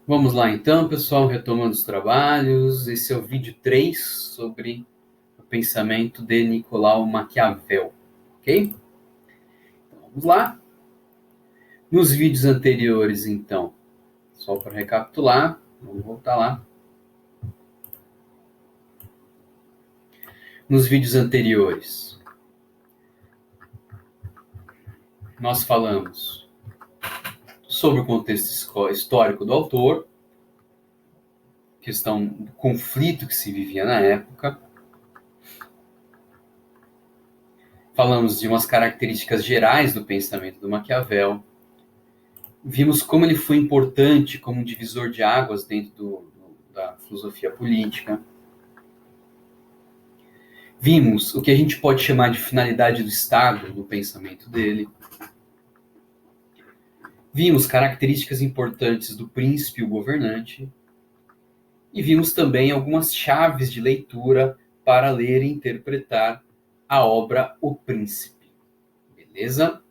Vamos lá então, pessoal, retomando os trabalhos. Esse é o vídeo 3 sobre o pensamento de Nicolau Maquiavel, ok? Então, vamos lá. Nos vídeos anteriores, então, só para recapitular, vamos voltar lá. Nos vídeos anteriores, nós falamos sobre o contexto histórico do autor, questão do conflito que se vivia na época. Falamos de umas características gerais do pensamento do Maquiavel. Vimos como ele foi importante como um divisor de águas dentro da filosofia política. Vimos o que a gente pode chamar de finalidade do Estado no pensamento dele. Vimos características importantes do príncipe e o governante. E vimos também algumas chaves de leitura para ler e interpretar a obra O Príncipe. Beleza?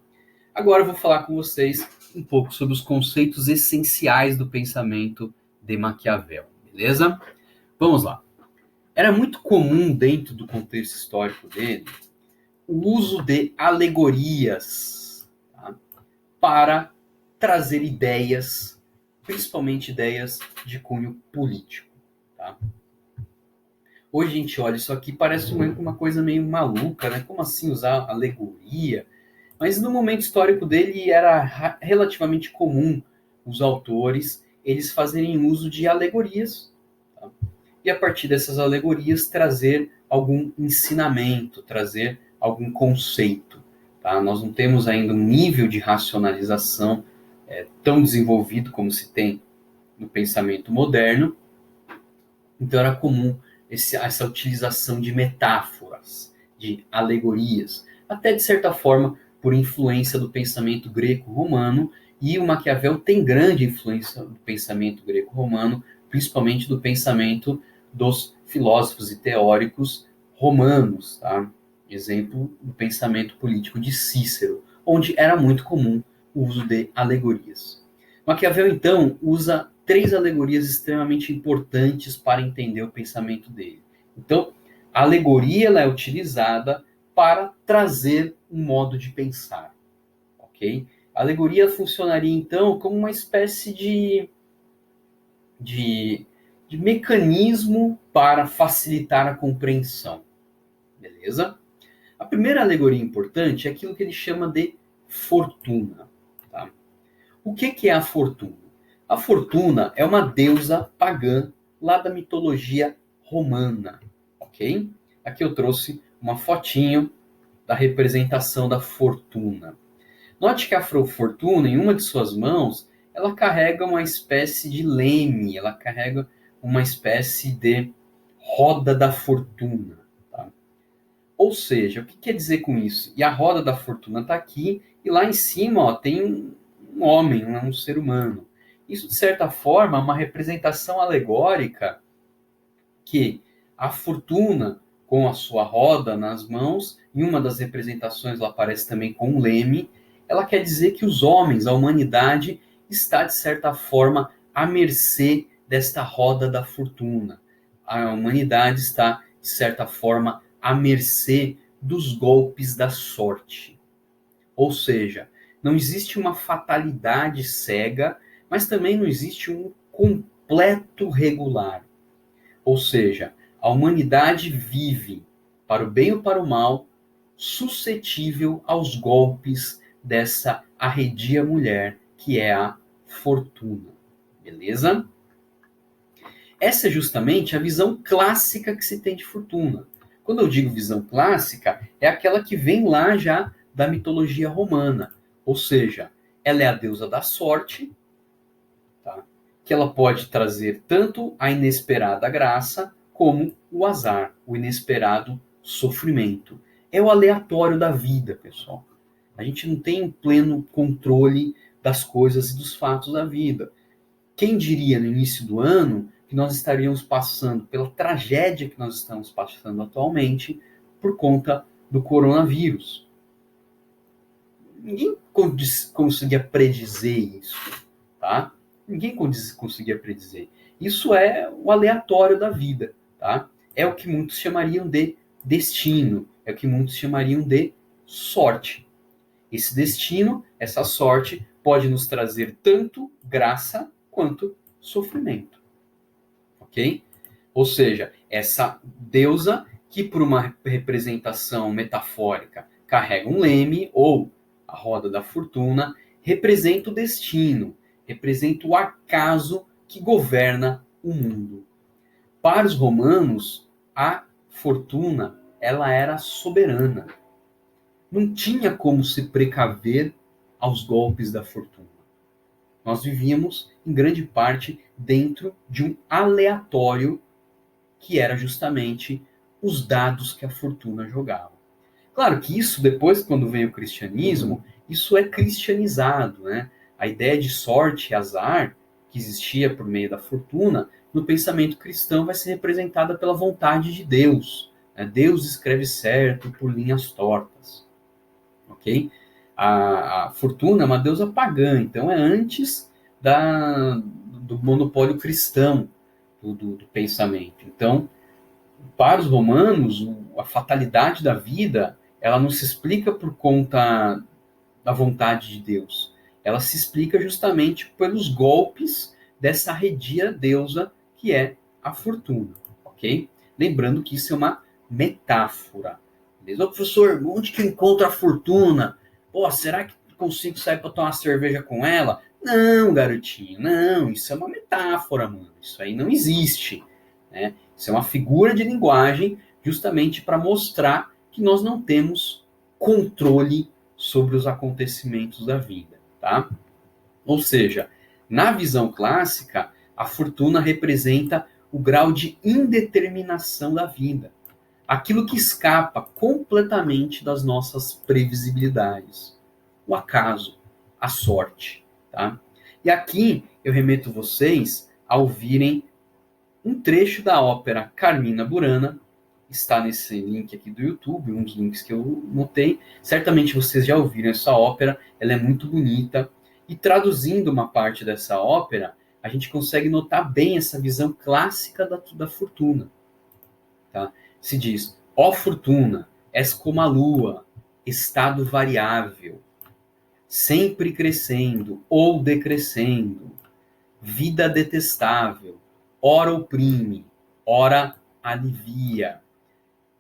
Agora eu vou falar com vocês um pouco sobre os conceitos essenciais do pensamento de Maquiavel. Beleza? Vamos lá. Era muito comum, dentro do contexto histórico dele, o uso de alegorias, tá, para trazer ideias, principalmente ideias de cunho político. Tá? Hoje a gente olha isso aqui, parece uma coisa meio maluca, né? Como assim usar alegoria? Mas no momento histórico dele era relativamente comum os autores eles fazerem uso de alegorias, tá? E a partir dessas alegorias trazer algum ensinamento, trazer algum conceito. Tá? Nós não temos ainda um nível de racionalização tão desenvolvido como se tem no pensamento moderno, então era comum essa utilização de metáforas, de alegorias, até de certa forma por influência do pensamento greco-romano, e o Maquiavel tem grande influência do pensamento greco-romano, principalmente do pensamento dos filósofos e teóricos romanos, tá? Exemplo, o pensamento político de Cícero, onde era muito comum o uso de alegorias. Maquiavel, então, usa 3 alegorias extremamente importantes para entender o pensamento dele. Então, a alegoria ela é utilizada para trazer um modo de pensar, ok? A alegoria funcionaria, então, como uma espécie de, de mecanismo para facilitar a compreensão, beleza? A primeira alegoria importante é aquilo que ele chama de fortuna. Tá? O que é a fortuna? A Fortuna é uma deusa pagã lá da mitologia romana, ok? Aqui eu trouxe uma fotinho da representação da Fortuna. Note que a Fortuna, em uma de suas mãos, ela carrega uma espécie de leme, ela carrega uma espécie de roda da fortuna. Tá? Ou seja, o que quer dizer com isso? E a roda da fortuna está aqui, e lá em cima ó, tem um homem, um ser humano. Isso, de certa forma, é uma representação alegórica que a fortuna, com a sua roda nas mãos, em uma das representações ela aparece também com um leme, ela quer dizer que os homens, a humanidade, está, de certa forma, à mercê desta roda da fortuna. A humanidade está, de certa forma, à mercê dos golpes da sorte. Ou seja, não existe uma fatalidade cega, mas também não existe um completo regular. Ou seja, a humanidade vive, para o bem ou para o mal, suscetível aos golpes dessa arredia mulher, que é a fortuna. Beleza? Essa é justamente a visão clássica que se tem de fortuna. Quando eu digo visão clássica, é aquela que vem lá já da mitologia romana. Ou seja, ela é a deusa da sorte, tá? Que ela pode trazer tanto a inesperada graça como o azar, o inesperado sofrimento. É o aleatório da vida, pessoal. A gente não tem um pleno controle das coisas e dos fatos da vida. Quem diria no início do ano que nós estaríamos passando pela tragédia que nós estamos passando atualmente por conta do coronavírus? Ninguém conseguia predizer isso, tá? Ninguém conseguia predizer. Isso é o aleatório da vida, tá? É o que muitos chamariam de destino, é o que muitos chamariam de sorte. Esse destino, essa sorte, pode nos trazer tanto graça quanto sofrimento, ok? Ou seja, essa deusa que, por uma representação metafórica, carrega um leme, ou a roda da fortuna, representa o destino, representa o acaso que governa o mundo. Para os romanos, a fortuna ela era soberana. Não tinha como se precaver aos golpes da fortuna. Nós vivíamos, em grande parte, dentro de um aleatório que era justamente os dados que a fortuna jogava. Claro que isso, depois, quando vem o cristianismo, isso é cristianizado, né? A ideia de sorte e azar, que existia por meio da fortuna, no pensamento cristão vai ser representada pela vontade de Deus. Né? Deus escreve certo por linhas tortas. Ok? A fortuna é uma deusa pagã, então é antes do monopólio cristão do pensamento. Então, para os romanos, a fatalidade da vida, ela não se explica por conta da vontade de Deus. Ela se explica justamente pelos golpes dessa arredia deusa que é a fortuna, ok? Lembrando que isso é uma metáfora. Beleza? Ô, professor, onde que eu encontro a fortuna? Pô, será que consigo sair para tomar uma cerveja com ela? Não, garotinho, não. Isso é uma metáfora, mano. Isso aí não existe, né? Isso é uma figura de linguagem justamente para mostrar que nós não temos controle sobre os acontecimentos da vida, tá? Ou seja, na visão clássica, a fortuna representa o grau de indeterminação da vida, aquilo que escapa completamente das nossas previsibilidades, o acaso, a sorte, tá? E aqui eu remeto vocês a ouvirem um trecho da ópera Carmina Burana, está nesse link aqui do YouTube, um dos links que eu notei. Certamente vocês já ouviram essa ópera, ela é muito bonita. E traduzindo uma parte dessa ópera, a gente consegue notar bem essa visão clássica da fortuna. Tá? Se diz, ó fortuna, és como a lua, estado variável, sempre crescendo ou decrescendo, vida detestável, ora oprime, ora alivia,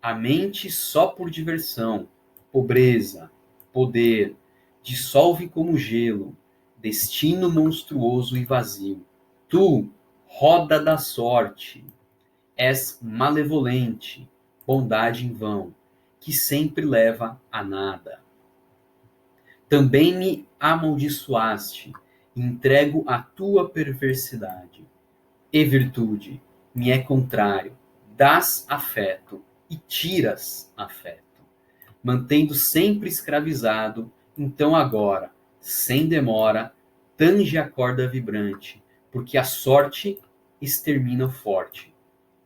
a mente só por diversão, pobreza, poder, dissolve como gelo, destino monstruoso e vazio. Tu, roda da sorte, és malevolente, bondade em vão, que sempre leva a nada. Também me amaldiçoaste, entrego a tua perversidade. E virtude me é contrário, dás afeto e tiras afeto. Mantendo sempre escravizado, então agora, sem demora, tange a corda vibrante, porque a sorte extermina o forte.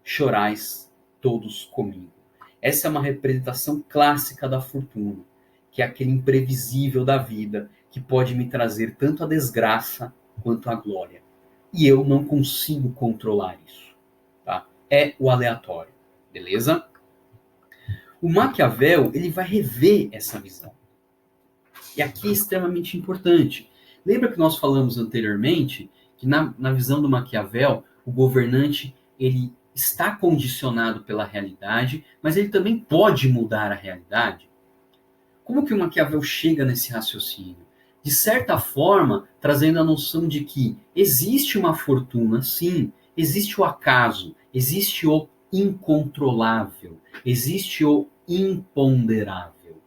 Chorais todos comigo. Essa é uma representação clássica da fortuna, que é aquele imprevisível da vida que pode me trazer tanto a desgraça quanto a glória. E eu não consigo controlar isso. Tá? É o aleatório, beleza? O Maquiavel ele vai rever essa visão. E aqui é extremamente importante. Lembra que nós falamos anteriormente que na visão do Maquiavel, o governante ele está condicionado pela realidade, mas ele também pode mudar a realidade? Como que o Maquiavel chega nesse raciocínio? De certa forma, trazendo a noção de que existe uma fortuna, sim, existe o acaso, existe o incontrolável, existe o imponderável.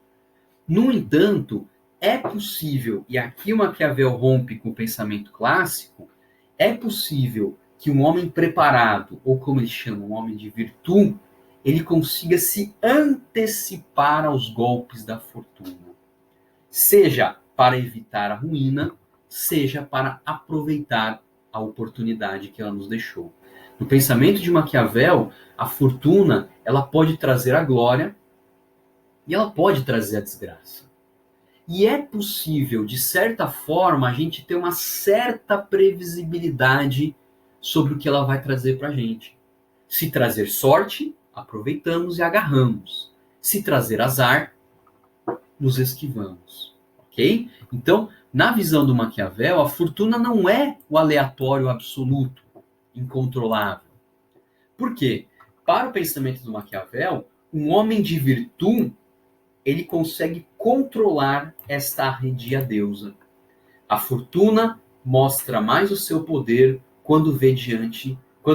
No entanto, é possível, e aqui o Maquiavel rompe com o pensamento clássico, é possível que um homem preparado, ou como ele chama, um homem de virtude, ele consiga se antecipar aos golpes da fortuna. Seja para evitar a ruína, seja para aproveitar a oportunidade que ela nos deixou. No pensamento de Maquiavel, a fortuna ela pode trazer a glória e ela pode trazer a desgraça. E é possível, de certa forma, a gente ter uma certa previsibilidade sobre o que ela vai trazer para a gente. Se trazer sorte, aproveitamos e agarramos. Se trazer azar, nos esquivamos. Ok? Então, na visão do Maquiavel, a fortuna não é o aleatório absoluto, incontrolável. Por quê? Para o pensamento do Maquiavel, um homem de virtude, ele consegue controlar esta arredia deusa. A fortuna mostra mais o seu poder quando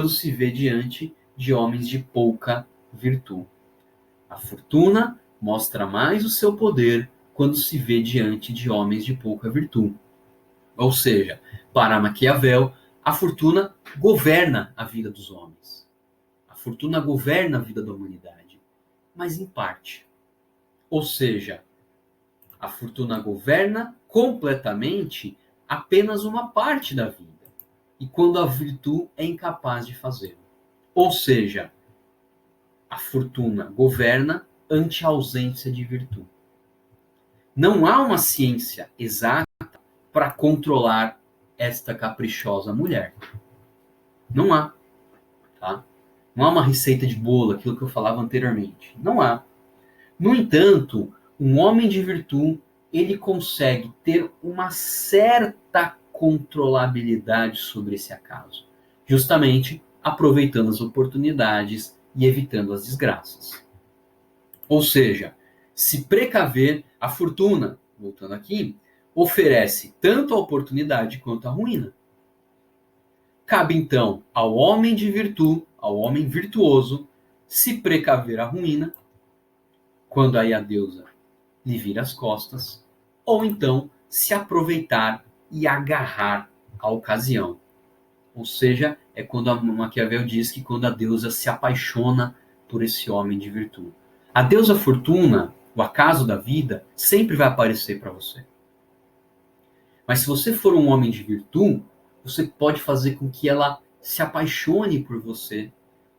se vê diante de homens de pouca virtude. A fortuna mostra mais o seu poder quando se vê diante de homens de pouca virtude. Ou seja, para Maquiavel, a fortuna governa a vida dos homens. A fortuna governa a vida da humanidade, mas em parte. Ou seja, a fortuna governa completamente apenas uma parte da vida, e quando a virtude é incapaz de fazê-lo. Ou seja, a fortuna governa ante a ausência de virtude. Não há uma ciência exata para controlar esta caprichosa mulher. Não há. Tá? Não há uma receita de bolo, aquilo que eu falava anteriormente. Não há. No entanto, um homem de virtude, ele consegue ter uma certa controlabilidade sobre esse acaso, justamente aproveitando as oportunidades e evitando as desgraças. Ou seja, se precaver, a fortuna, voltando aqui, oferece tanto a oportunidade quanto a ruína. Cabe então ao homem de virtude, ao homem virtuoso, se precaver a ruína, quando aí a deusa lhe vira as costas, ou então se aproveitar e agarrar a ocasião. Ou seja, é quando a Maquiavel diz que quando a deusa se apaixona por esse homem de virtude. A deusa Fortuna, o acaso da vida, sempre vai aparecer para você. Mas se você for um homem de virtude, você pode fazer com que ela se apaixone por você,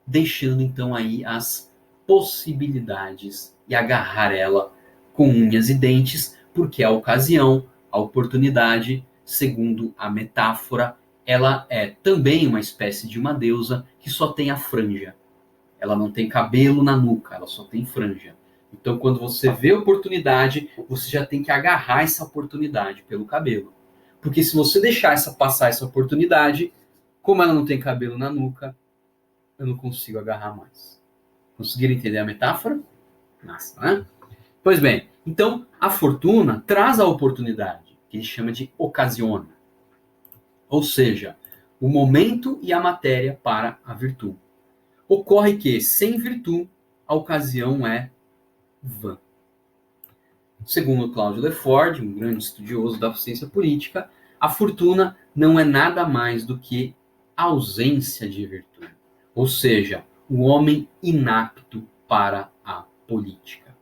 deixando então aí as possibilidades e agarrar ela com unhas e dentes, porque a ocasião, a oportunidade, segundo a metáfora, ela é também uma espécie de uma deusa que só tem a franja. Ela não tem cabelo na nuca, ela só tem franja. Então, quando você vê a oportunidade, você já tem que agarrar essa oportunidade pelo cabelo. Porque se você deixar passar essa oportunidade, como ela não tem cabelo na nuca, eu não consigo agarrar mais. Conseguiram entender a metáfora? Massa, né? Pois bem, então a fortuna traz a oportunidade, que ele chama de ocasiona. Ou seja, o momento e a matéria para a virtude. Ocorre que, sem virtude, a ocasião é vã. Segundo Cláudio Lefort, um grande estudioso da ciência política, a fortuna não é nada mais do que ausência de virtude. Ou seja, o homem inapto para a política.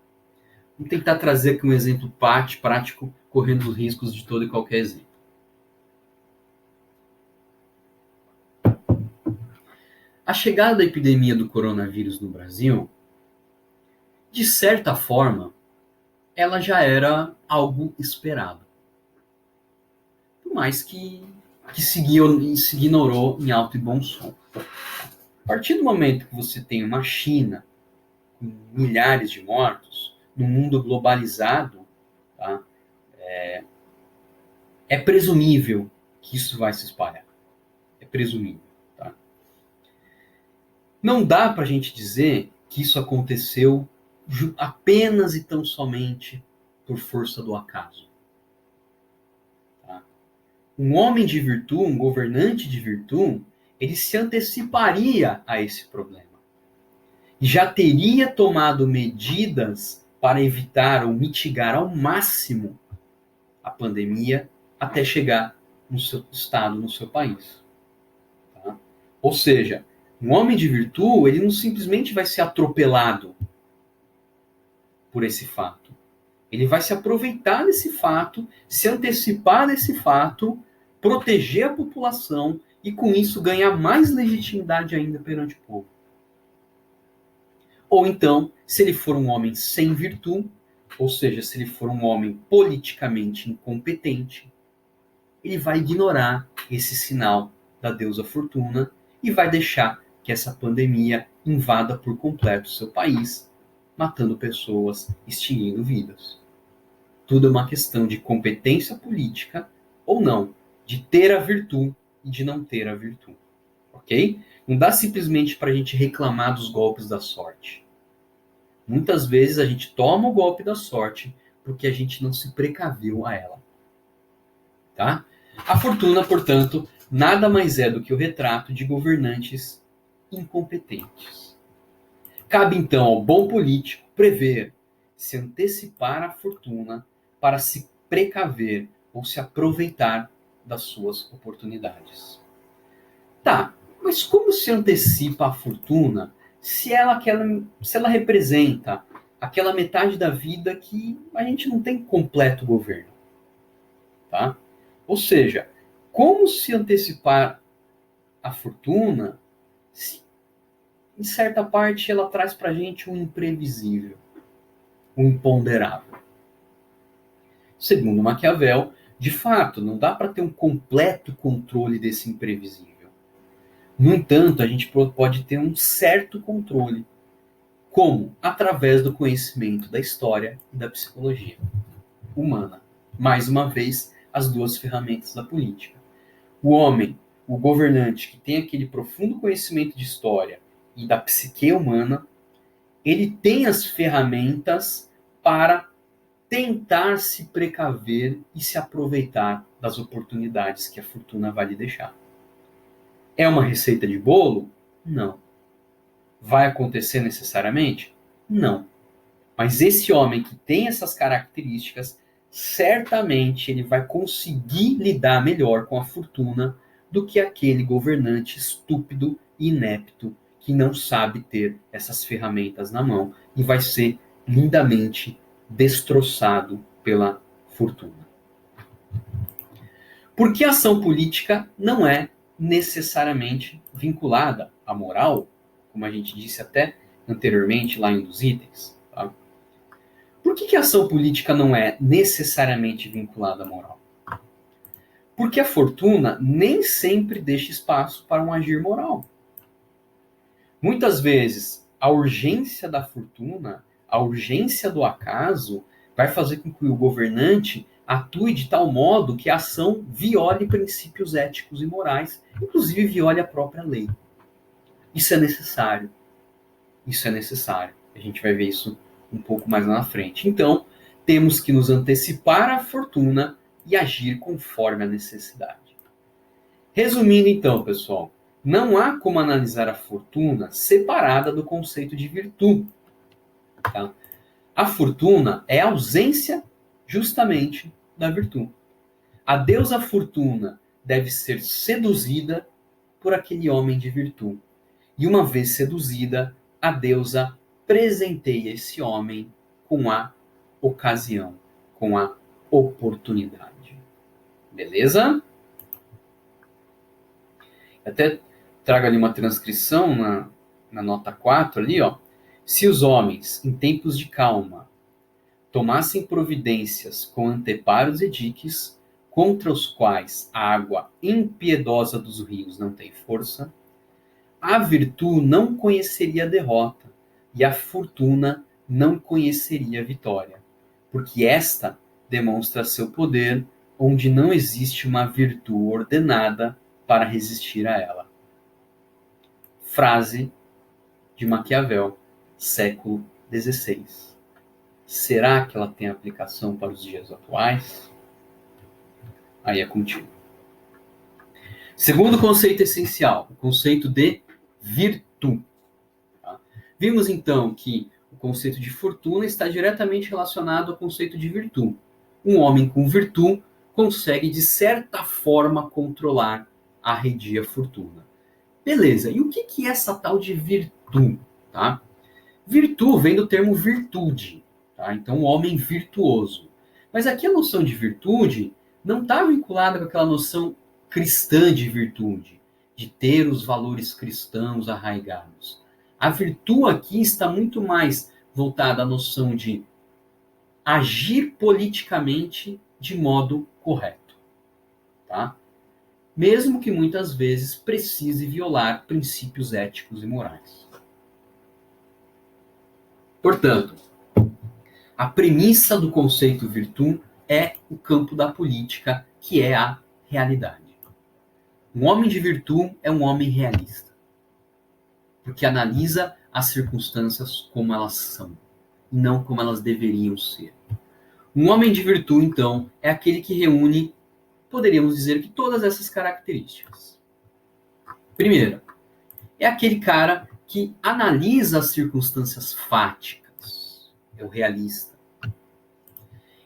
Vamos tentar trazer aqui um exemplo prático, correndo os riscos de todo e qualquer exemplo. A chegada da epidemia do coronavírus no Brasil, de certa forma, ela já era algo esperado. Por mais que se ignorou em alto e bom som. A partir do momento que você tem uma China com milhares de mortos, num mundo globalizado, tá? É presumível que isso vai se espalhar. É presumível. Tá? Não dá para a gente dizer que isso aconteceu apenas e tão somente por força do acaso. Tá? Um homem de virtude, um governante de virtude, ele se anteciparia a esse problema. E já teria tomado medidas para evitar ou mitigar ao máximo a pandemia até chegar no seu estado, no seu país. Tá? Ou seja, um homem de virtude, ele não simplesmente vai ser atropelado por esse fato. Ele vai se aproveitar desse fato, se antecipar desse fato, proteger a população e, com isso, ganhar mais legitimidade ainda perante o povo. Ou então, se ele for um homem sem virtude, ou seja, se ele for um homem politicamente incompetente, ele vai ignorar esse sinal da deusa Fortuna e vai deixar que essa pandemia invada por completo o seu país, matando pessoas, extinguindo vidas. Tudo é uma questão de competência política ou não, de ter a virtude e de não ter a virtude. Ok? Não dá simplesmente para a gente reclamar dos golpes da sorte. Muitas vezes a gente toma o golpe da sorte porque a gente não se precaveu a ela. Tá? A fortuna, portanto, nada mais é do que o retrato de governantes incompetentes. Cabe então ao bom político prever, se antecipar à fortuna para se precaver ou se aproveitar das suas oportunidades. Tá, mas como se antecipa a fortuna se ela representa aquela metade da vida que a gente não tem completo governo? Tá? Ou seja, como se antecipar a fortuna se, em certa parte, ela traz para a gente um imprevisível, um imponderável? Segundo Maquiavel, de fato, não dá para ter um completo controle desse imprevisível. No entanto, a gente pode ter um certo controle. Como? Através do conhecimento da história e da psicologia humana. Mais uma vez, as duas ferramentas da política. O homem, o governante que tem aquele profundo conhecimento de história e da psique humana, ele tem as ferramentas para tentar se precaver e se aproveitar das oportunidades que a fortuna vai lhe deixar. É uma receita de bolo? Não. Vai acontecer necessariamente? Não. Mas esse homem que tem essas características, certamente ele vai conseguir lidar melhor com a fortuna do que aquele governante estúpido e inepto que não sabe ter essas ferramentas na mão e vai ser lindamente destroçado pela fortuna. Porque a ação política não é necessariamente vinculada à moral, como a gente disse até anteriormente lá em um dos itens. Tá? Por que a ação política não é necessariamente vinculada à moral? Porque a fortuna nem sempre deixa espaço para um agir moral. Muitas vezes, a urgência da fortuna, a urgência do acaso, vai fazer com que o governante atue de tal modo que a ação viole princípios éticos e morais, inclusive viole a própria lei. Isso é necessário. Isso é necessário. A gente vai ver isso um pouco mais lá na frente. Então, temos que nos antecipar à fortuna e agir conforme a necessidade. Resumindo então, pessoal, não há como analisar a fortuna separada do conceito de virtude. Tá? A fortuna é a ausência justamente da virtude. A deusa fortuna deve ser seduzida por aquele homem de virtude. E uma vez seduzida, a deusa presenteia esse homem com a ocasião, com a oportunidade. Beleza? Até trago ali uma transcrição na nota 4 ali, ó. Se os homens, em tempos de calma, tomassem providências com anteparos e diques, contra os quais a água impiedosa dos rios não tem força, a virtude não conheceria a derrota e a fortuna não conheceria a vitória, porque esta demonstra seu poder onde não existe uma virtude ordenada para resistir a ela. Frase de Maquiavel, século XVI. Será que ela tem aplicação para os dias atuais? Aí é contigo. Segundo conceito essencial, o conceito de virtude. Tá? Vimos então que o conceito de fortuna está diretamente relacionado ao conceito de virtude. Um homem com virtude consegue, de certa forma, controlar, arredia a fortuna. Beleza, e o que é essa tal de virtude? Tá? Virtude vem do termo virtude. Tá? Então, um homem virtuoso. Mas aqui a noção de virtude não está vinculada com aquela noção cristã de virtude, de ter os valores cristãos arraigados. A virtude aqui está muito mais voltada à noção de agir politicamente de modo correto, tá? Mesmo que muitas vezes precise violar princípios éticos e morais. Portanto, a premissa do conceito virtude é o campo da política, que é a realidade. Um homem de virtude é um homem realista, porque analisa as circunstâncias como elas são, e não como elas deveriam ser. Um homem de virtude, então, é aquele que reúne, poderíamos dizer que todas essas características. Primeiro, é aquele cara que analisa as circunstâncias fáticas, é o realista.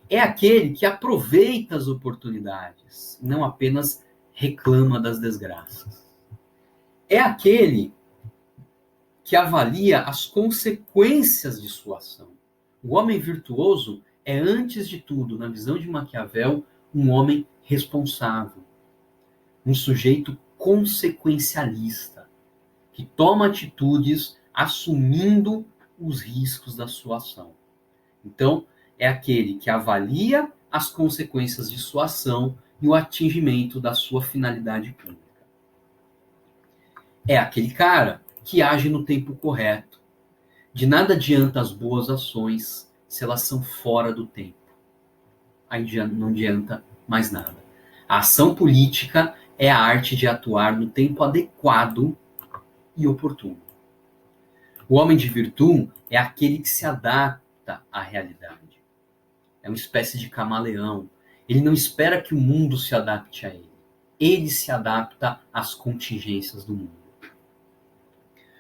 É aquele que aproveita as oportunidades, não apenas reclama das desgraças. É aquele que avalia as consequências de sua ação. O homem virtuoso é, antes de tudo, na visão de Maquiavel, um homem responsável, um sujeito consequencialista, que toma atitudes assumindo os riscos da sua ação. Então, é aquele que avalia as consequências de sua ação e o atingimento da sua finalidade pública. É aquele cara que age no tempo correto. De nada adianta as boas ações se elas são fora do tempo. Aí não adianta mais nada. A ação política é a arte de atuar no tempo adequado e oportuno. O homem de virtude é aquele que se adapta à realidade. É uma espécie de camaleão. Ele não espera que o mundo se adapte a ele. Ele se adapta às contingências do mundo.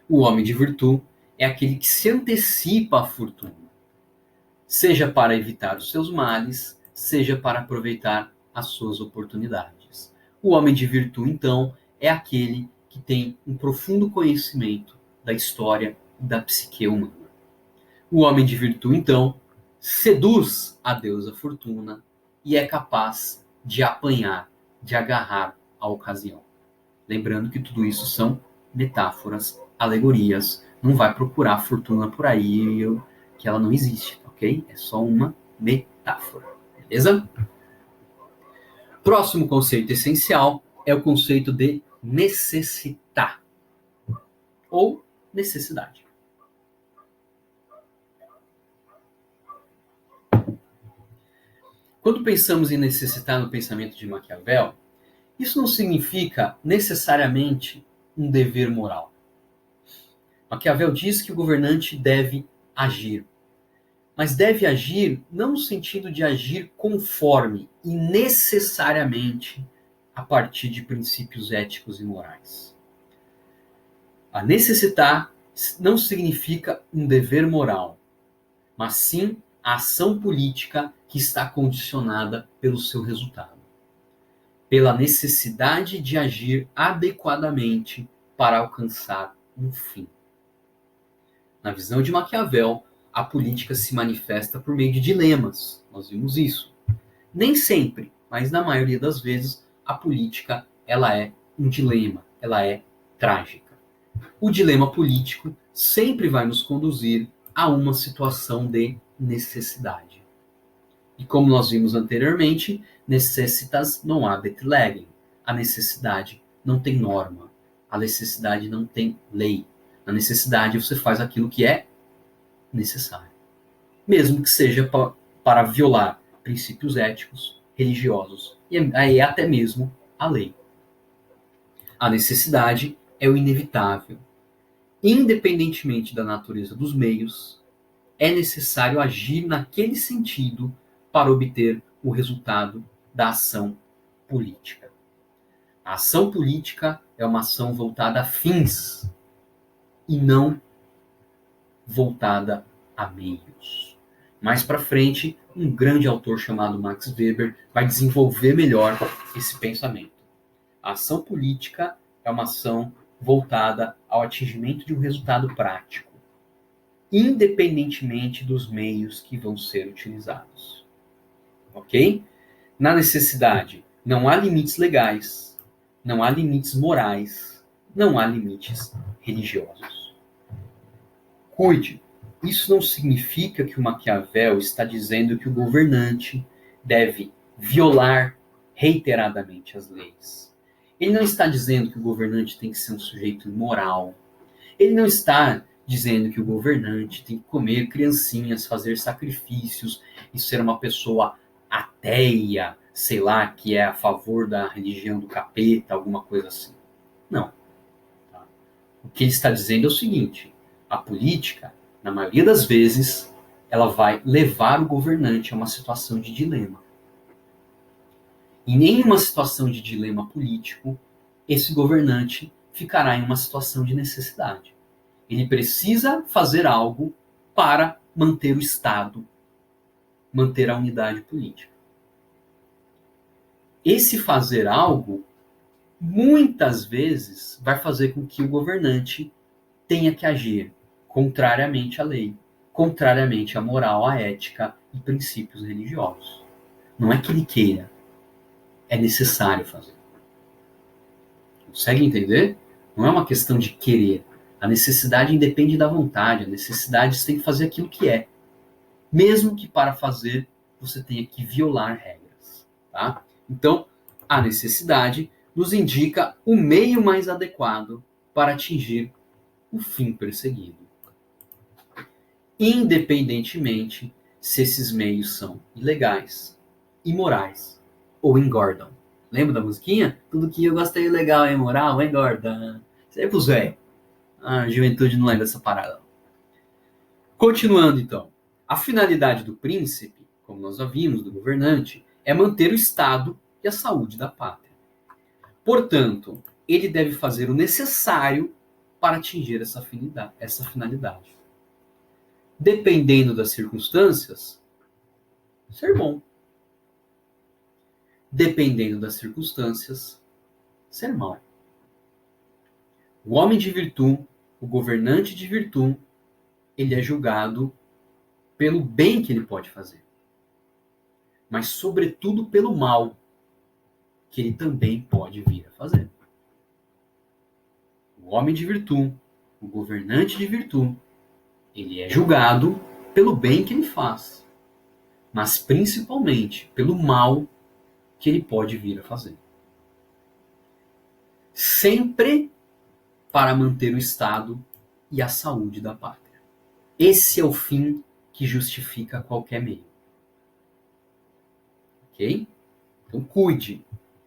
O homem de virtude é aquele que se antecipa à fortuna, seja para evitar os seus males, seja para aproveitar as suas oportunidades. O homem de virtude, então, é aquele que tem um profundo conhecimento da história e da psique humana. O homem de virtude, então, seduz a deusa Fortuna e é capaz de apanhar, de agarrar a ocasião. Lembrando que tudo isso são metáforas, alegorias. Não vai procurar fortuna por aí que ela não existe, ok? É só uma metáfora, beleza? Próximo conceito essencial é o conceito de necessitar ou necessidade. Quando pensamos em necessitar no pensamento de Maquiavel, isso não significa necessariamente um dever moral. Maquiavel diz que o governante deve agir, mas deve agir não no sentido de agir conforme e necessariamente a partir de princípios éticos e morais. A necessitar não significa um dever moral, mas sim a ação política que está condicionada pelo seu resultado, pela necessidade de agir adequadamente para alcançar um fim. Na visão de Maquiavel, a política se manifesta por meio de dilemas. Nós vimos isso. Nem sempre, mas na maioria das vezes, a política ela é um dilema, ela é trágica. O dilema político sempre vai nos conduzir a uma situação de necessidade. E como nós vimos anteriormente, necessitas non habet legem. A necessidade não tem norma. A necessidade não tem lei. Na necessidade você faz aquilo que é necessário. Mesmo que seja para violar princípios éticos, religiosos e até mesmo a lei. A necessidade é o inevitável. Independentemente da natureza dos meios, é necessário agir naquele sentido para obter o resultado da ação política. A ação política é uma ação voltada a fins e não voltada a meios. Mais para frente, um grande autor chamado Max Weber vai desenvolver melhor esse pensamento. A ação política é uma ação voltada ao atingimento de um resultado prático, independentemente dos meios que vão ser utilizados. Ok? Na necessidade, não há limites legais, não há limites morais, não há limites religiosos. Cuide Isso não significa que o Maquiavel está dizendo que o governante deve violar reiteradamente as leis. Ele não está dizendo que o governante tem que ser um sujeito imoral. Ele não está dizendo que o governante tem que comer criancinhas, fazer sacrifícios e ser uma pessoa ateia, sei lá, que é a favor da religião do capeta, alguma coisa assim. Não. O que ele está dizendo é o seguinte: a política, na maioria das vezes, ela vai levar o governante a uma situação de dilema. E em nenhuma situação de dilema político, esse governante ficará em uma situação de necessidade. Ele precisa fazer algo para manter o Estado, manter a unidade política. Esse fazer algo, muitas vezes, vai fazer com que o governante tenha que agir contrariamente à lei, contrariamente à moral, à ética e princípios religiosos. Não é que ele queira, é necessário fazer. Consegue entender? Não é uma questão de querer. A necessidade independe da vontade. A necessidade você tem que fazer aquilo que é. Mesmo que para fazer você tenha que violar regras. Tá? Então, a necessidade nos indica o meio mais adequado para atingir o fim perseguido. Independentemente se esses meios são ilegais, imorais ou engordam. Lembra da musiquinha? Tudo que eu gostei legal é imoral, engorda. Isso aí é pros velhos. A juventude não lembra dessa parada. Continuando então. A finalidade do príncipe, como nós já vimos, do governante, é manter o Estado e a saúde da pátria. Portanto, ele deve fazer o necessário para atingir essa finalidade. Dependendo das circunstâncias, ser bom. Dependendo das circunstâncias, ser mau. O homem de virtude, o governante de virtude, ele é julgado pelo bem que ele pode fazer, mas sobretudo pelo mal que ele também pode vir a fazer. O homem de virtude, o governante de virtude, ele é julgado pelo bem que ele faz, mas principalmente pelo mal que ele pode vir a fazer. Sempre para manter o Estado e a saúde da pátria. Esse é o fim que justifica qualquer meio. Ok? Então cuide.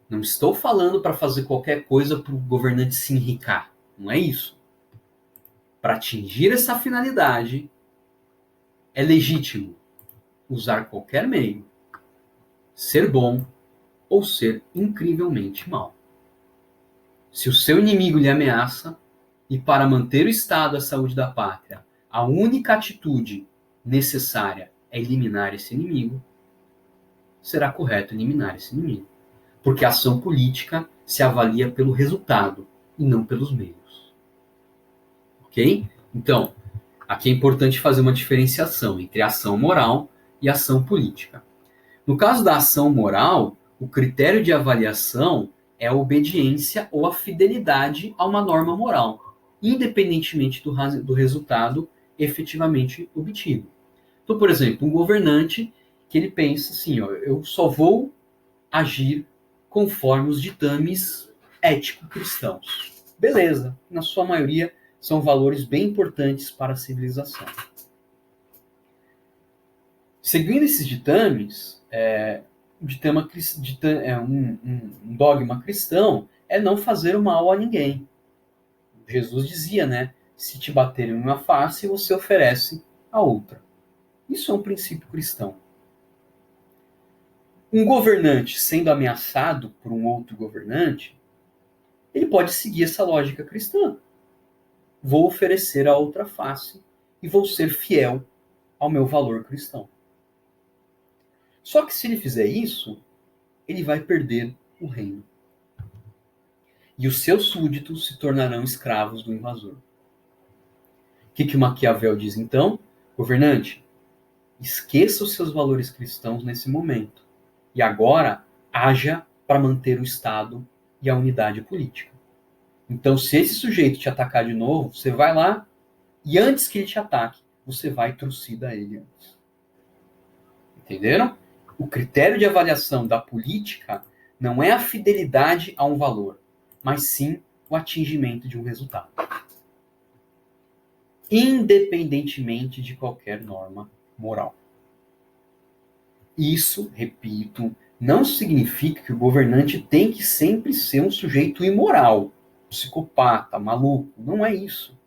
Não estou falando para fazer qualquer coisa para o governante se enricar. Não é isso. Para atingir essa finalidade, é legítimo usar qualquer meio, ser bom ou ser incrivelmente mau. Se o seu inimigo lhe ameaça, e para manter o Estado e a saúde da pátria, a única atitude necessária é eliminar esse inimigo, será correto eliminar esse inimigo. Porque a ação política se avalia pelo resultado e não pelos meios. Ok? Então, aqui é importante fazer uma diferenciação entre ação moral e ação política. No caso da ação moral, o critério de avaliação é a obediência ou a fidelidade a uma norma moral, independentemente do resultado efetivamente obtido. Então, por exemplo, um governante que ele pensa assim, ó, eu só vou agir conforme os ditames ético-cristãos. Beleza, na sua maioria são valores bem importantes para a civilização. Seguindo esses ditames, um dogma cristão é não fazer o mal a ninguém. Jesus dizia, né? Se te baterem em uma face, você oferece a outra. Isso é um princípio cristão. Um governante sendo ameaçado por um outro governante, ele pode seguir essa lógica cristã. Vou oferecer a outra face e vou ser fiel ao meu valor cristão. Só que se ele fizer isso, ele vai perder o reino. E os seus súditos se tornarão escravos do invasor. O que o Maquiavel diz então? Governante, esqueça os seus valores cristãos nesse momento. E agora, haja para manter o Estado e a unidade política. Então, se esse sujeito te atacar de novo, você vai lá e antes que ele te ataque, você vai trucidar ele. Entenderam? O critério de avaliação da política não é a fidelidade a um valor, mas sim o atingimento de um resultado. Independentemente de qualquer norma moral. Isso, repito, não significa que o governante tem que sempre ser um sujeito imoral, psicopata, maluco. Não é isso.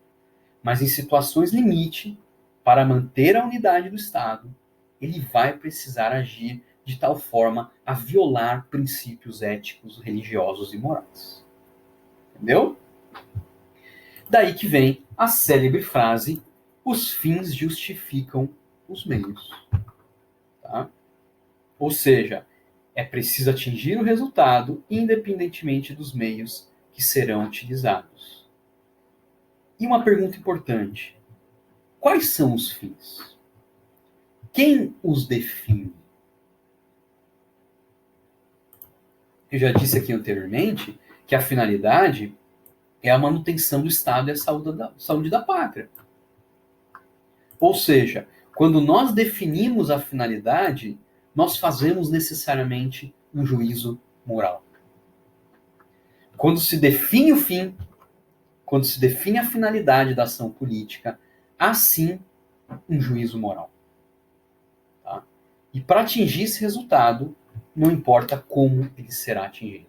Mas em situações limite, para manter a unidade do Estado, ele vai precisar agir de tal forma a violar princípios éticos, religiosos e morais. Entendeu? Daí que vem a célebre frase: os fins justificam os meios. Tá? Ou seja, é preciso atingir o resultado independentemente dos meios que serão utilizados. E uma pergunta importante: quais são os fins? Quem os define? Eu já disse aqui anteriormente que a finalidade é a manutenção do Estado e a saúde da pátria. Ou seja, quando nós definimos a finalidade, nós fazemos necessariamente um juízo moral. Quando se define o fim, quando se define a finalidade da ação política, há sim um juízo moral. Tá? E para atingir esse resultado, não importa como ele será atingido.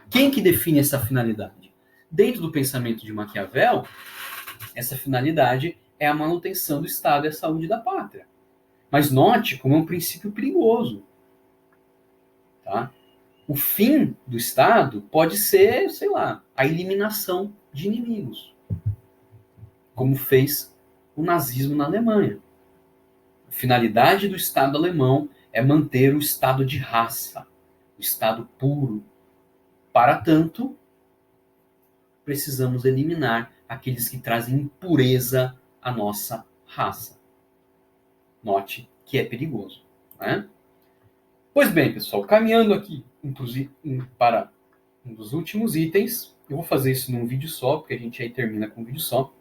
Quem que define essa finalidade? Dentro do pensamento de Maquiavel, essa finalidade é a manutenção do Estado e a saúde da pátria. Mas note como é um princípio perigoso. Tá? O fim do Estado pode ser, sei lá, a eliminação de inimigos, como fez o nazismo na Alemanha. A finalidade do Estado alemão é manter o estado de raça, o estado puro. Para tanto, precisamos eliminar aqueles que trazem impureza à nossa raça. Note que é perigoso. Né? Pois bem, pessoal, caminhando aqui para um dos últimos itens, eu vou fazer isso num vídeo só, porque a gente aí termina com um vídeo só.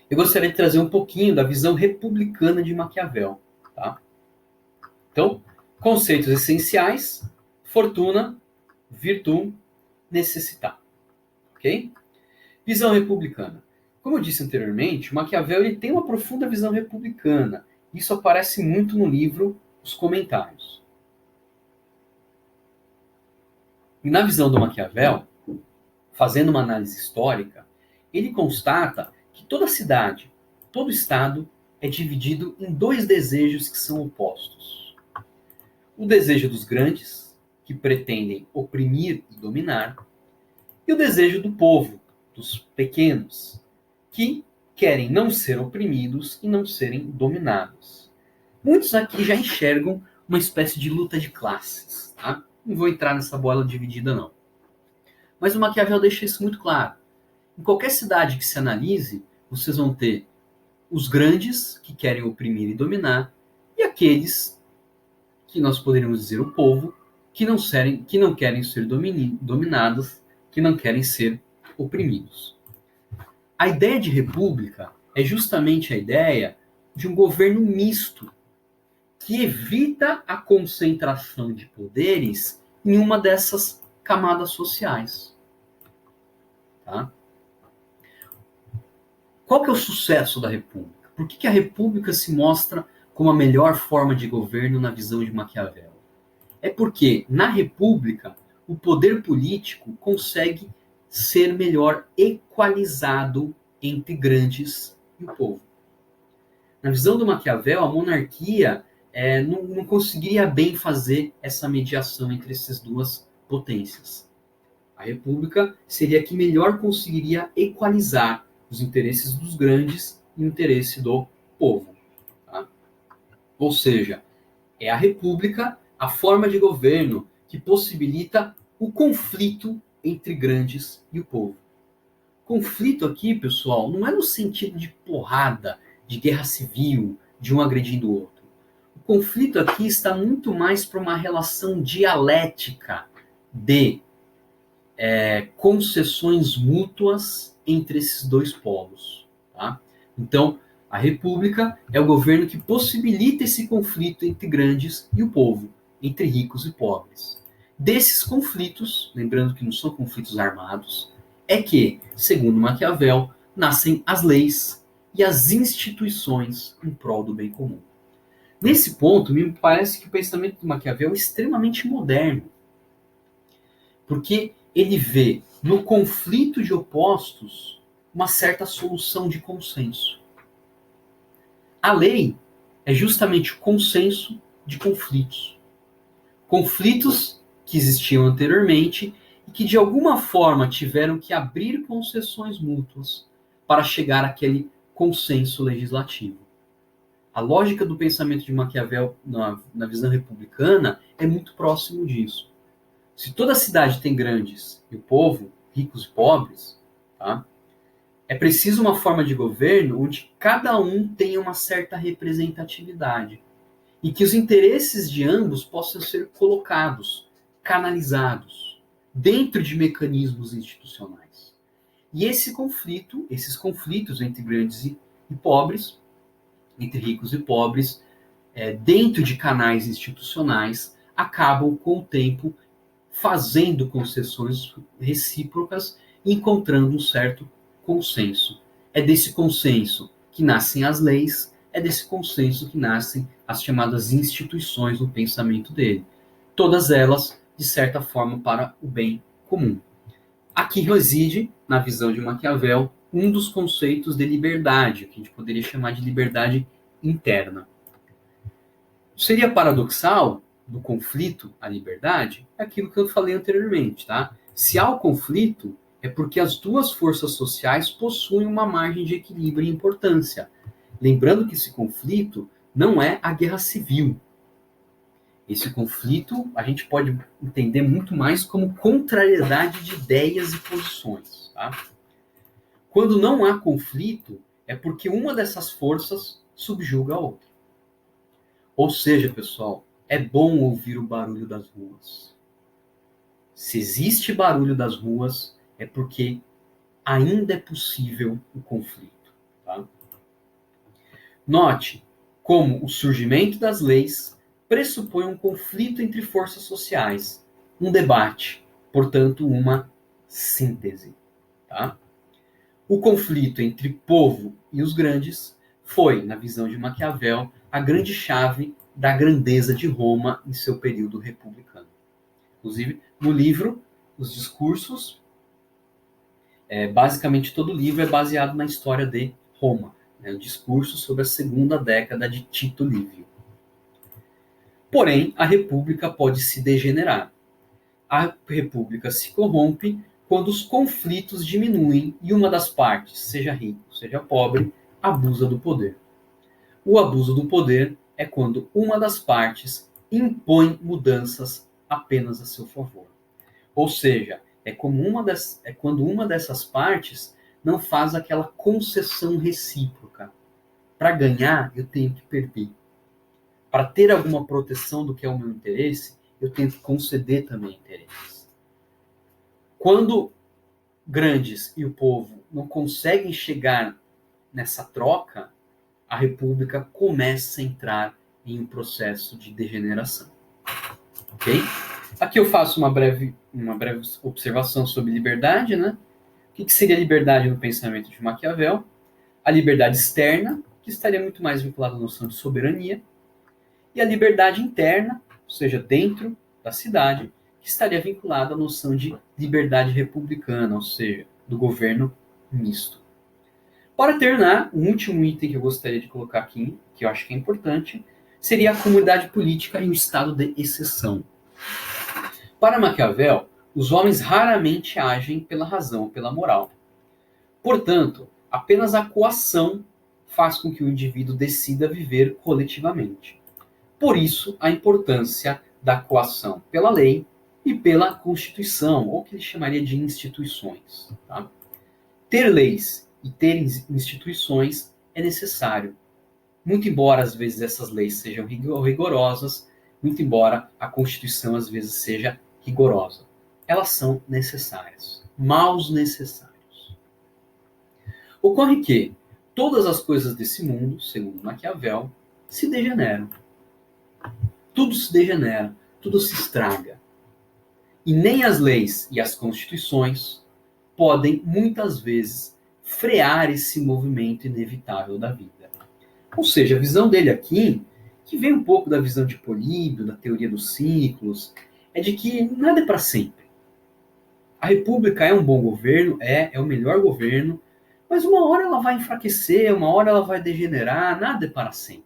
Eu gostaria de trazer um pouquinho da visão republicana de Maquiavel. Tá? Então, conceitos essenciais: fortuna, virtude, necessitar. Ok? Visão republicana. Como eu disse anteriormente, Maquiavel ele tem uma profunda visão republicana. Isso aparece muito no livro Os Comentários. E na visão do Maquiavel, fazendo uma análise histórica, ele constata que toda cidade, todo estado é dividido em dois desejos que são opostos. O desejo dos grandes, que pretendem oprimir e dominar, e o desejo do povo, dos pequenos, que querem não ser oprimidos e não serem dominados. Muitos aqui já enxergam uma espécie de luta de classes. Tá? Não vou entrar nessa bola dividida, não. Mas o Maquiavel deixa isso muito claro. Em qualquer cidade que se analise, vocês vão ter os grandes, que querem oprimir e dominar, e aqueles, que nós poderíamos dizer o povo, que não querem ser dominados, que não querem ser oprimidos. A ideia de república é justamente a ideia de um governo misto, que evita a concentração de poderes em uma dessas camadas sociais. Tá? Qual que é o sucesso da república? Por que a república se mostra como a melhor forma de governo na visão de Maquiavel? É porque, na república, o poder político consegue ser melhor equalizado entre grandes e o povo. Na visão do Maquiavel, a monarquia não conseguiria bem fazer essa mediação entre essas duas potências. A república seria a que melhor conseguiria equalizar os interesses dos grandes e o interesse do povo. Tá? Ou seja, é a república a forma de governo que possibilita o conflito entre grandes e o povo. Conflito aqui, pessoal, não é no sentido de porrada, de guerra civil, de um agredindo o outro. O conflito aqui está muito mais para uma relação dialética de concessões mútuas entre esses dois polos. Tá? Então, A república é o governo que possibilita esse conflito entre grandes e o povo, entre ricos e pobres. Desses conflitos, lembrando que não são conflitos armados, é que, segundo Maquiavel, nascem as leis e as instituições em prol do bem comum. Nesse ponto, me parece que o pensamento de Maquiavel é extremamente moderno, porque ele vê no conflito de opostos uma certa solução de consenso. A lei é justamente o consenso de conflitos. Conflitos que existiam anteriormente e que de alguma forma tiveram que abrir concessões mútuas para chegar àquele consenso legislativo. A lógica do pensamento de Maquiavel na visão republicana é muito próximo disso. Se toda cidade tem grandes e o povo, ricos e pobres, tá? É preciso uma forma de governo onde cada um tenha uma certa representatividade e que os interesses de ambos possam ser colocados, canalizados, dentro de mecanismos institucionais. E esses conflitos entre grandes e pobres, entre ricos e pobres, dentro de canais institucionais, acabam com o tempo fazendo concessões recíprocas e encontrando um certo consenso. É desse consenso que nascem as leis, é desse consenso que nascem as chamadas instituições no pensamento dele. Todas elas, de certa forma, para o bem comum. Aqui reside, na visão de Maquiavel, um dos conceitos de liberdade, que a gente poderia chamar de liberdade interna. Seria paradoxal do conflito à liberdade aquilo que eu falei anteriormente, tá? Se há o conflito, é porque as duas forças sociais possuem uma margem de equilíbrio e importância. Lembrando que esse conflito não é a guerra civil. Esse conflito a gente pode entender muito mais como contrariedade de ideias e posições, tá? Quando não há conflito, é porque uma dessas forças subjuga a outra. Ou seja, pessoal, é bom ouvir o barulho das ruas. Se existe barulho das ruas, é porque ainda é possível o conflito. Tá? Note como o surgimento das leis pressupõe um conflito entre forças sociais, um debate, portanto, uma síntese. Tá? O conflito entre povo e os grandes foi, na visão de Maquiavel, a grande chave da grandeza de Roma em seu período republicano. Inclusive, no livro, os discursos, basicamente todo o livro é baseado na história de Roma, o discurso sobre a segunda década de Tito Livio. Porém, a república pode se degenerar. A república se corrompe quando os conflitos diminuem e uma das partes, seja rico, seja pobre, abusa do poder. O abuso do poder é quando uma das partes impõe mudanças apenas a seu favor. Ou seja, é quando uma dessas partes não faz aquela concessão recíproca. Para ganhar, eu tenho que perder. Para ter alguma proteção do que é o meu interesse, eu tenho que conceder também interesses. Quando grandes e o povo não conseguem chegar nessa troca, a república começa a entrar em um processo de degeneração. Ok? Aqui eu faço uma breve observação sobre liberdade, né? O que seria liberdade no pensamento de Maquiavel? A liberdade externa, que estaria muito mais vinculada à noção de soberania, e a liberdade interna, ou seja, dentro da cidade, que estaria vinculada à noção de liberdade republicana, ou seja, do governo misto. Para terminar, o último item que eu gostaria de colocar aqui, que eu acho que é importante, seria a comunidade política e o estado de exceção. Para Maquiavel, os homens raramente agem pela razão ou pela moral. Portanto, apenas a coação faz com que o indivíduo decida viver coletivamente. Por isso, a importância da coação pela lei e pela Constituição, ou que ele chamaria de instituições. Tá? Ter leis e ter instituições é necessário. Muito embora, às vezes, essas leis sejam rigorosas, muito embora a Constituição, às vezes, seja rigorosa. Elas são necessárias. Mals necessários. Ocorre que todas as coisas desse mundo, segundo Maquiavel, se degeneram. Tudo se degenera, tudo se estraga. E nem as leis e as constituições podem, muitas vezes, frear esse movimento inevitável da vida. Ou seja, a visão dele aqui, que vem um pouco da visão de Políbio, da teoria dos ciclos, é de que nada é para sempre. A república é um bom governo, é o melhor governo, mas uma hora ela vai enfraquecer, uma hora ela vai degenerar, nada é para sempre.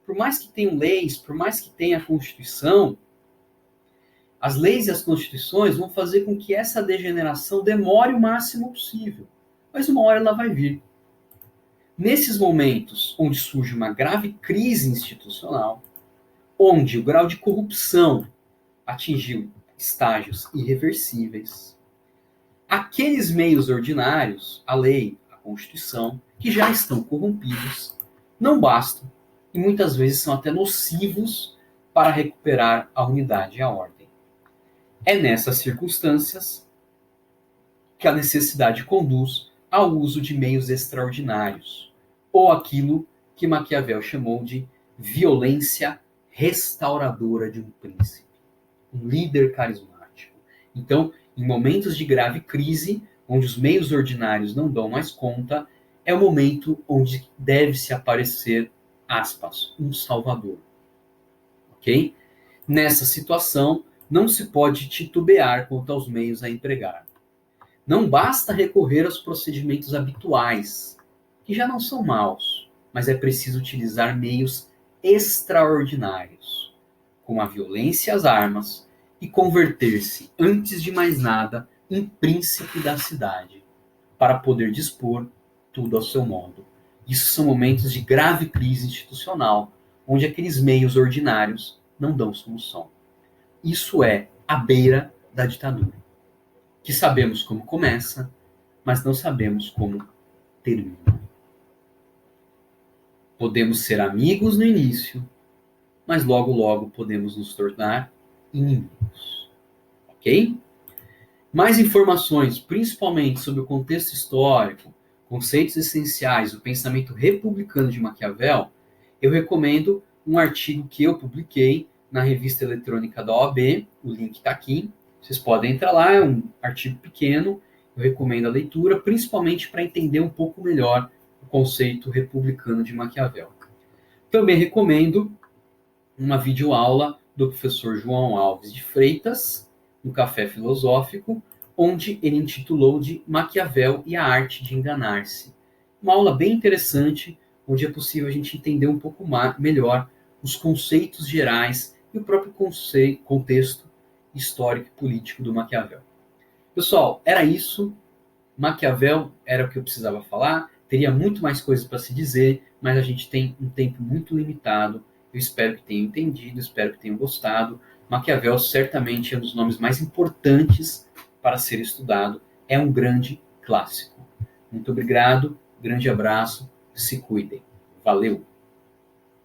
Por mais que tenham leis, por mais que tenha a Constituição, as leis e as constituições vão fazer com que essa degeneração demore o máximo possível. Mas uma hora ela vai vir. Nesses momentos onde surge uma grave crise institucional, onde o grau de corrupção atingiu estágios irreversíveis, aqueles meios ordinários, a lei, a Constituição, que já estão corrompidos, não bastam e muitas vezes são até nocivos para recuperar a unidade e a ordem. É nessas circunstâncias que a necessidade conduz ao uso de meios extraordinários, ou aquilo que Maquiavel chamou de violência restauradora de um príncipe, um líder carismático. Então, em momentos de grave crise, onde os meios ordinários não dão mais conta, é o momento onde deve-se aparecer, aspas, um salvador. Ok? Nessa situação, não se pode titubear quanto aos meios a empregar. Não basta recorrer aos procedimentos habituais, que já não são maus, mas é preciso utilizar meios extraordinários, como a violência e as armas, e converter-se, antes de mais nada, em príncipe da cidade, para poder dispor tudo ao seu modo. Isso são momentos de grave crise institucional, onde aqueles meios ordinários não dão solução. Isso é a beira da ditadura, que sabemos como começa, mas não sabemos como termina. Podemos ser amigos no início, mas logo, logo podemos nos tornar inimigos. Ok? Mais informações, principalmente sobre o contexto histórico, conceitos essenciais do pensamento republicano de Maquiavel, eu recomendo um artigo que eu publiquei na revista eletrônica da OAB, o link está aqui. Vocês podem entrar lá, é um artigo pequeno, eu recomendo a leitura, principalmente para entender um pouco melhor o conceito republicano de Maquiavel. Também recomendo uma videoaula do professor João Alves de Freitas, no Café Filosófico, onde ele intitulou de Maquiavel e a Arte de Enganar-se. Uma aula bem interessante, onde é possível a gente entender um pouco melhor os conceitos gerais e o próprio contexto histórico e político do Maquiavel. Pessoal, era isso. Maquiavel era o que eu precisava falar. Teria muito mais coisas para se dizer, mas a gente tem um tempo muito limitado. Eu espero que tenham entendido, espero que tenham gostado. Maquiavel certamente é um dos nomes mais importantes para ser estudado. É um grande clássico. Muito obrigado, grande abraço, se cuidem. Valeu!